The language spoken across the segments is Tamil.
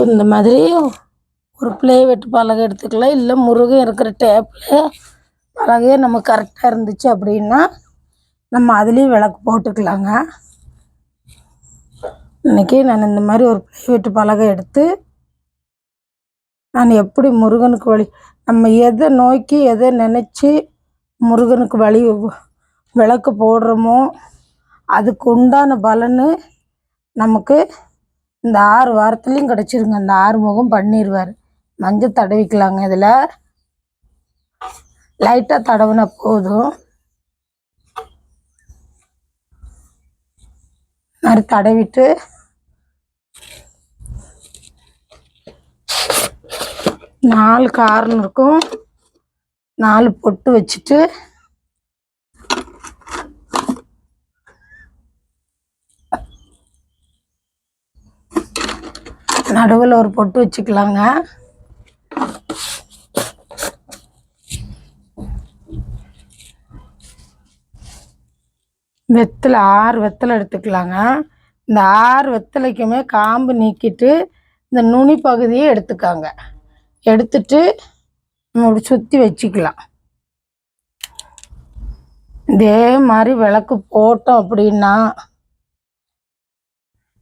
இந்த மாதிரி ஒரு வெட்டு பலகை எடுத்துக்கலாம். இல்லை முருகன் இருக்கிற டேப்பில் பலகையே நம்ம கரெக்டாக இருந்துச்சு அப்படின்னா நம்ம அதுலேயும் விளக்கு போட்டுக்கலாங்க. இன்றைக்கி நான் இந்த மாதிரி ஒரு வெட்டு பலகை எடுத்து நான் எப்படி முருகனுக்கு நம்ம எதை நோக்கி எதை நினச்சி முருகனுக்கு விளக்கு போடுறோமோ அதுக்கு உண்டான பலனு நமக்கு இந்த 6 வாரத்துலேயும் கிடச்சிருங்க. அந்த 6 முகம் பண்ணிடுவார். மஞ்சள் தடவிக்கலாங்க. இதில் லைட்டாக தடவினா போதும். மாதிரி தடவிட்டு நாலு கார்னருக்கும் 4 பொட்டு வச்சுட்டு நடுவில் ஒரு பொட்டு வச்சுக்கலாங்க. வெத்தலை 6 வெத்தலை எடுத்துக்கலாங்க. இந்த 6 வெத்தலைக்குமே காம்பு நீக்கிட்டு இந்த நுனி பகுதியை எடுத்துக்காங்க. எடுத்துட்டு நம்ம சுற்றி வச்சுக்கலாம். இதே மாதிரி விளக்கு போட்டோம் அப்படின்னா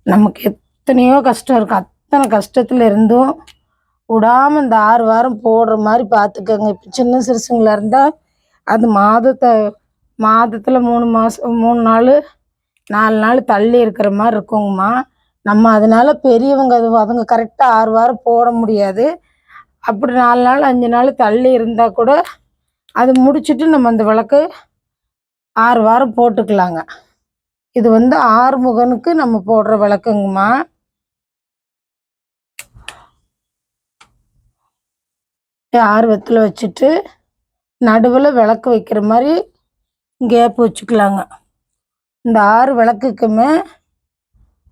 நமக்கு எத்தனையோ கஷ்டம் இருக்கும். அத்தனை கஷ்டத்தில் இருந்தும் விடாமல் இந்த 6 வாரம் போடுற மாதிரி பார்த்துக்கோங்க. இப்போ சின்ன சிறுசுங்களா இருந்தால் அது மாதத்தில் 3 மாதம் 3 நாள் 4 நாள் தள்ளி இருக்கிற மாதிரி இருக்குங்கம்மா. நம்ம அதனால பெரியவங்க அதுங்க கரெக்டாக 6 வாரம் போட முடியாது. அப்படி 4 நாள் 5 நாள் தள்ளி இருந்தால் கூட அது முடிச்சுட்டு நம்ம அந்த விளக்கு 6 வாரம் போட்டுக்கலாங்க. இது ஆறுமுகனுக்கு நம்ம போடுற விளக்குங்கம்மா. ஆறு வெத்தலை வச்சுட்டு நடுவில் விளக்கு வைக்கிற மாதிரி கேப் வச்சுக்கலாங்க. இந்த 6 விளக்குக்குமே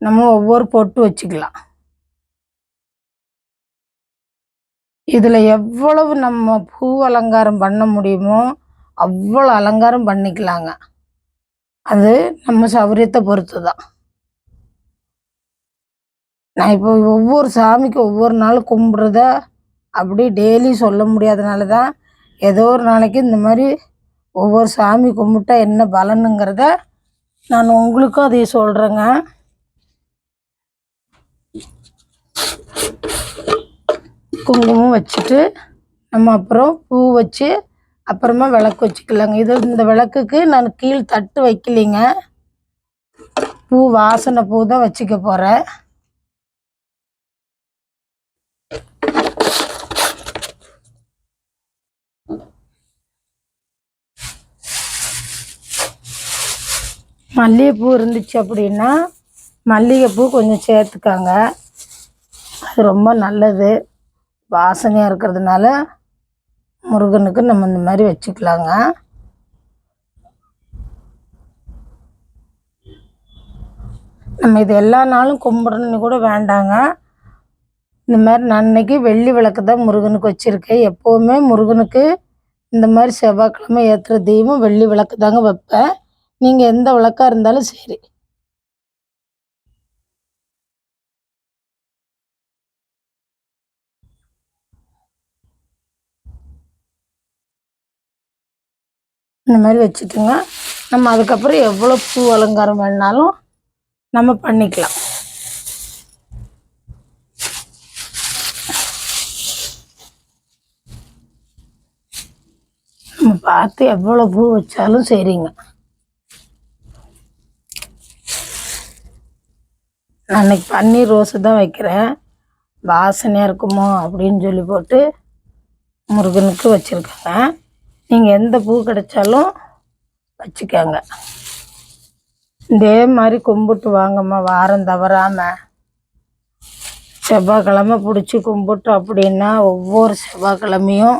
நம்ம ஒவ்வொரு பொட்டு வச்சுக்கலாம். இதில் எவ்வளவு நம்ம பூ அலங்காரம் பண்ண முடியுமோ அவ்வளோ அலங்காரம் பண்ணிக்கலாங்க. அது நம்ம சௌகரியத்தை பொறுத்து தான். நான் இப்போ ஒவ்வொரு சாமிக்கு ஒவ்வொரு நாள் கும்பிட்றத அப்படி டெய்லி சொல்ல முடியாதனால தான் ஏதோ ஒரு நாளைக்கு இந்த மாதிரி ஒவ்வொரு சாமி கும்பிட்டா என்ன பலனுங்கிறத நான் உங்களுக்கும் அதை சொல்கிறேங்க. குங்குமம் வச்சுட்டு நம்ம அப்புறம் பூ வச்சு அப்புறமா விளக்கு வச்சுக்கலாங்க. இந்த விளக்குக்கு நான் கீழ் தட்டு வைக்கலைங்க. பூ வாசனை பூ தான் வச்சுக்க போகிறேன். மல்லிகைப்பூ இருந்துச்சு அப்படின்னா மல்லிகைப்பூ கொஞ்சம் சேர்த்துக்காங்க. அது ரொம்ப நல்லது. வாசனையாக இருக்கிறதுனால முருகனுக்கு நம்ம இந்த மாதிரி வச்சுக்கலாங்க. நம்ம இது எல்லா நாளும் கும்பிடணுன்னு கூட வேண்டாங்க. இந்த மாதிரி நான் அன்னைக்கு வெள்ளி விளக்கு தான் முருகனுக்கு வச்சுருக்கேன். எப்போவுமே முருகனுக்கு இந்த மாதிரி செவ்வாய்க்கிழமை ஏற்றுற தெய்வம் வெள்ளி விளக்கு தாங்க வைப்பேன். நீங்கள் எந்த விளக்காக இருந்தாலும் சரி. இந்த மாதிரி வச்சுட்டுங்க. நம்ம அதுக்கப்புறம் எவ்வளோ பூ அலங்காரம் வேணாலும் நம்ம பண்ணிக்கலாம். நம்ம பார்த்து எவ்வளோ பூ வச்சாலும் சரிங்க. நான் அன்றைக்கி பன்னீர் ரோஸு தான் வைக்கிறேன். வாசனையாக இருக்குமோ அப்படின்னு சொல்லி போட்டு முருகனுக்கு வச்சுருக்கேங்க. நீங்கள் எந்த பூ கிடைச்சாலும் வச்சுக்கோங்க. இதே மாதிரி கும்பிட்டு வாங்கம்மா வாரம் தவறாமல். செவ்வாய்க்கிழமை பிடிச்சி கும்பிட்டோம் அப்படின்னா ஒவ்வொரு செவ்வாய்க்கிழமையும்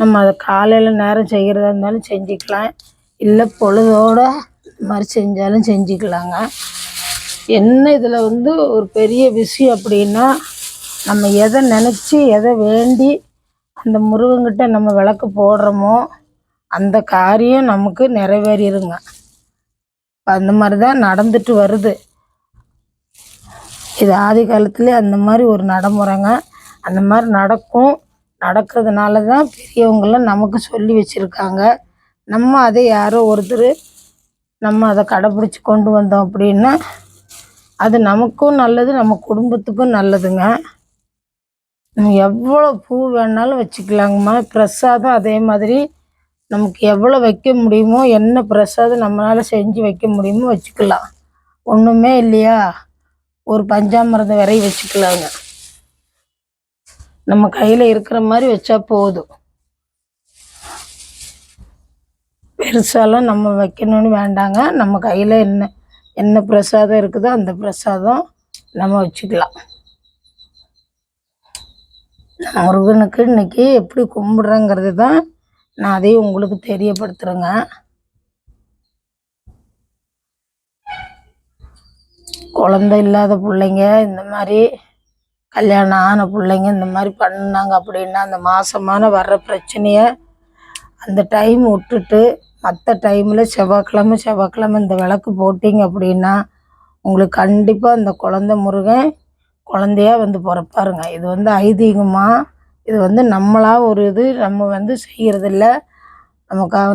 நம்ம அதை காலையில் நேரம் செய்கிறதா இருந்தாலும் செஞ்சுக்கலாம். இல்லை பொழுதோடு இது மாதிரி செஞ்சாலும் செஞ்சுக்கலாங்க. என்ன இதில் ஒரு பெரிய விஷயம் அப்படின்னா நம்ம எதை நினச்சி எதை வேண்டி அந்த முருகன்கிட்ட நம்ம விளக்கு போடுறோமோ அந்த காரியம் நமக்கு நிறைவேறிடுங்க. அந்த மாதிரி தான் நடந்துட்டு வருது. இது ஆதி காலத்துலேயே அந்த மாதிரி ஒரு நடைமுறைங்க. அந்த மாதிரி நடக்கிறதுனால தான் பெரியவங்களாம் நமக்கு சொல்லி வச்சுருக்காங்க. நம்ம அதை யாரோ ஒருத்தர் நம்ம அதை கடைப்பிடிச்சி கொண்டு வந்தோம் அப்படின்னா அது நமக்கும் நல்லது, நம்ம குடும்பத்துக்கும் நல்லதுங்க. நம்ம எவ்வளோ பூ வேணாலும் வச்சுக்கலாங்கம்மா. பிரசாதம் அதே மாதிரி நமக்கு எவ்வளோ வைக்க முடியுமோ, என்ன பிரசாதம் நம்மளால் செஞ்சு வைக்க முடியுமோ வச்சுக்கலாம். ஒன்றுமே இல்லையா, ஒரு பஞ்சாமிர்தம் விரை வச்சுக்கலாங்க. நம்ம கையில் இருக்கிற மாதிரி வச்சா போதும். பெருசாலாம் நம்ம வைக்கணும்னு வேண்டாங்க. நம்ம கையில் என்ன பிரசாதம் இருக்குதோ அந்த பிரசாதம் நம்ம வச்சுக்கலாம். முருகனுக்கு இன்றைக்கி எப்படி கும்பிட்றேங்கிறது தான் நான் அதையும் உங்களுக்கு தெரியப்படுத்துகிறேங்க. குழந்தை இல்லாத பிள்ளைங்க, இந்த மாதிரி கல்யாணம் ஆன பிள்ளைங்க இந்த மாதிரி பண்ணாங்க அப்படின்னா அந்த மாதமான வர்ற பிரச்சனையை அந்த டைம் விட்டுட்டு மற்ற டைமில் செவ்வாய்க்கிழமை இந்த விளக்கு போட்டிங்க அப்படின்னா உங்களுக்கு கண்டிப்பாக அந்த குழந்தை முருகன் குழந்தையாக வந்து பிறப்பாருங்க. இது வந்து ஐதீகமாக, இது வந்து நம்மளாக ஒரு இது நம்ம செய்கிறதில்ல.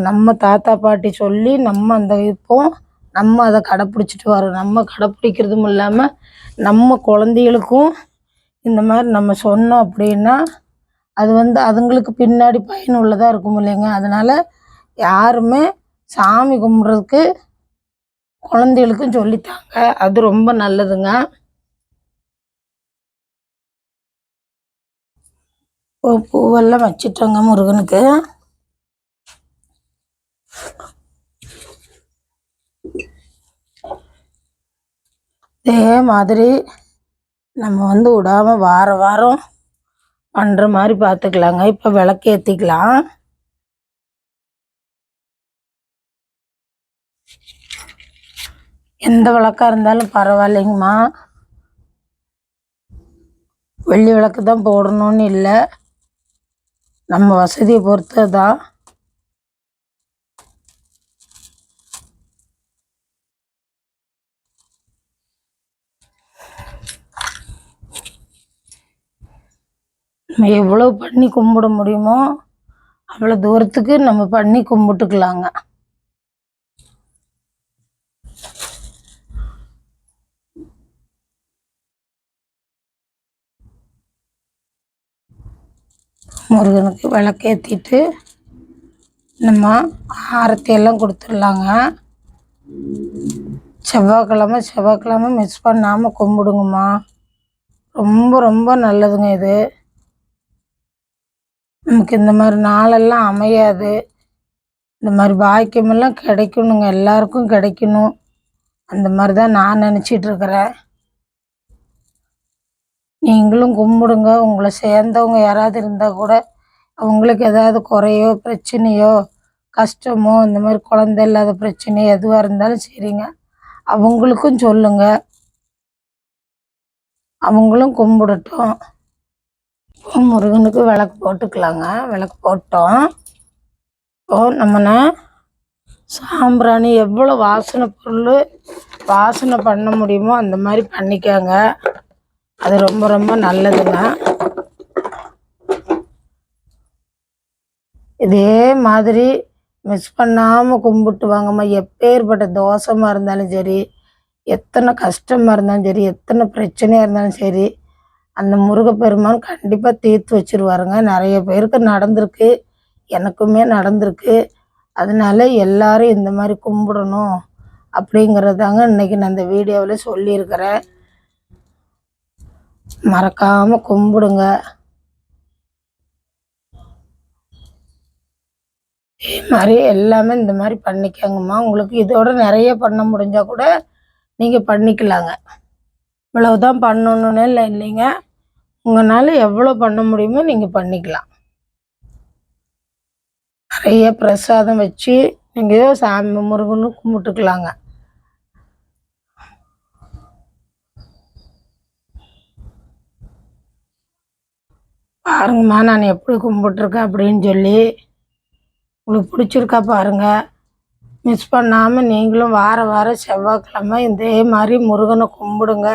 நம்ம தாத்தா பாட்டி சொல்லி நம்ம நம்ம அதை கடைப்பிடிச்சிட்டு வரோம். நம்ம கடைப்பிடிக்கிறதும் இல்லாமல் நம்ம குழந்தைகளுக்கும் இந்த மாதிரி நம்ம சொன்னோம் அப்படின்னா அது அதுங்களுக்கு பின்னாடி பயனுள்ளதாக இருக்கும் இல்லைங்க. அதனால் யாருமே சாமி கும்பிட்றதுக்கு குழந்தைகளுக்கும் சொல்லித்தாங்க, அது ரொம்ப நல்லதுங்க. பூவெல்லாம் வச்சிட்டோங்க முருகனுக்கு. இதே மாதிரி நம்ம விடாமல் வாரம் பண்ணுற மாதிரி பார்த்துக்கலாங்க. இப்போ விளக்கு ஏற்றிக்கலாம். எந்த விளக்காக இருந்தாலும் பரவாயில்லைங்கம்மா. வெள்ளி விளக்கு தான் போடணும்னு இல்லை, நம்ம வசதியை பொறுத்து தான். நம்ம எவ்வளோ பண்ணி கும்பிட முடியுமோ அவ்வளோ தூரத்துக்கு நம்ம பண்ணி கும்பிட்டுக்கலாங்க. முருகனுக்கு விளக்கேற்றிட்டு நம்ம ஆரத்தியெல்லாம் கொடுத்துடலாங்க. செவ்வாய்க்கிழமை மிஸ் பண்ணாமல் கும்பிடுங்கம்மா. ரொம்ப ரொம்ப நல்லதுங்க இது. நமக்கு இந்த மாதிரி நாளெல்லாம் அமையாது. இந்த மாதிரி பாக்கியமெல்லாம் கிடைக்கணுங்க, எல்லாருக்கும் கிடைக்கணும். அந்த மாதிரி தான் நான் நினச்சிட்ருக்கிறேன். நீங்களும் கும்பிடுங்க. உங்களை சேர்ந்தவங்க யாராவது இருந்தால் கூட அவங்களுக்கு ஏதாவது குறையோ பிரச்சனையோ கஷ்டமோ இந்த மாதிரி குழந்தை இல்லாத பிரச்சனை எதுவாக இருந்தாலும் சரிங்க, அவங்களுக்கும் சொல்லுங்க, அவங்களும் கும்பிடட்டும். முருகனுக்கு விளக்கு போட்டுக்கலாங்க. விளக்கு போட்டோம். நம்ம சாம்பிராணி எவ்வளோ வாசனை பண்ண முடியுமோ அந்த மாதிரி பண்ணிக்கோங்க. அது ரொம்ப ரொம்ப நல்லதுங்க. இதே மாதிரி மிஸ் பண்ணாமல் கும்பிட்டு வாங்கம்மா. எப்பேற்பட்ட தோஷமாக இருந்தாலும் சரி, எத்தனை கஷ்டமாக இருந்தாலும் சரி, எத்தனை பிரச்சனையாக இருந்தாலும் சரி, அந்த முருகப்பெருமான் கண்டிப்பாக தீர்த்து வச்சுருவாருங்க. நிறைய பேருக்கு நடந்திருக்கு, எனக்குமே நடந்திருக்கு. அதனால எல்லாரும் இந்த மாதிரி கும்பிடணும் அப்படிங்கிறதாங்க இன்றைக்கி நான் இந்த வீடியோவில் சொல்லியிருக்கிறேன். மறக்காமல் கும்பிடுங்க. இதே மாதிரி எல்லாமே இந்த மாதிரி பண்ணிக்கோங்கம்மா. உங்களுக்கு இதோட நிறைய பண்ண முடிஞ்சால் கூட நீங்கள் பண்ணிக்கலாங்க. இவ்வளவுதான் பண்ணணுன்னு இல்லைங்க, உங்களால் எவ்வளோ பண்ண முடியுமோ நீங்கள் பண்ணிக்கலாம். நிறைய பிரசாதம் வச்சு நீங்கள் சாமி முருகன்னு கும்பிட்டுக்கலாங்க. பாருங்கம்மா நான் எப்படி கும்பிட்ருக்கேன் அப்படின்னு சொல்லி. உங்களுக்கு பிடிச்சிருக்கா பாருங்கள். மிஸ் பண்ணாமல் நீங்களும் வாரம் செவ்வாய்க்கிழமை இதே மாதிரி முருகனை கும்பிடுங்க.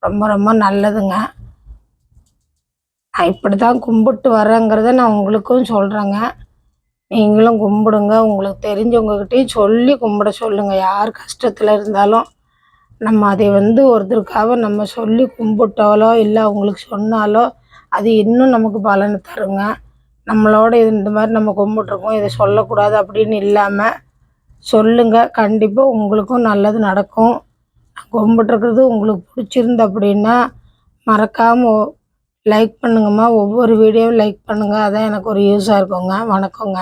ரொம்ப ரொம்ப நல்லதுங்க. நான் இப்படி தான் கும்பிட்டு வரேங்கிறத நான் உங்களுக்கும் சொல்கிறேங்க. நீங்களும் கும்பிடுங்க. உங்களுக்கு தெரிஞ்சவங்ககிட்டயும் சொல்லி கும்பிட சொல்லுங்கள். யார் கஷ்டத்தில் இருந்தாலும் நம்ம அதை ஒருத்தருக்காக நம்ம சொல்லி கும்பிட்டாலோ இல்லை அவங்களுக்கு சொன்னாலோ அது இன்னும் நமக்கு பலனை தருங்க. நம்மளோட இந்த மாதிரி நம்ம கும்பிட்ருக்கோம், இதை சொல்லக்கூடாது அப்படின்னு இல்லாமல் சொல்லுங்கள். கண்டிப்பாக உங்களுக்கும் நல்லது நடக்கும். கும்பிட்ருக்கிறது உங்களுக்கு பிடிச்சிருந்து அப்படின்னா மறக்காமல் லைக் பண்ணுங்கம்மா. ஒவ்வொரு வீடியோவும் லைக் பண்ணுங்கள். அதான் எனக்கு ஒரு யூஸாக இருக்குங்க. வணக்கங்க.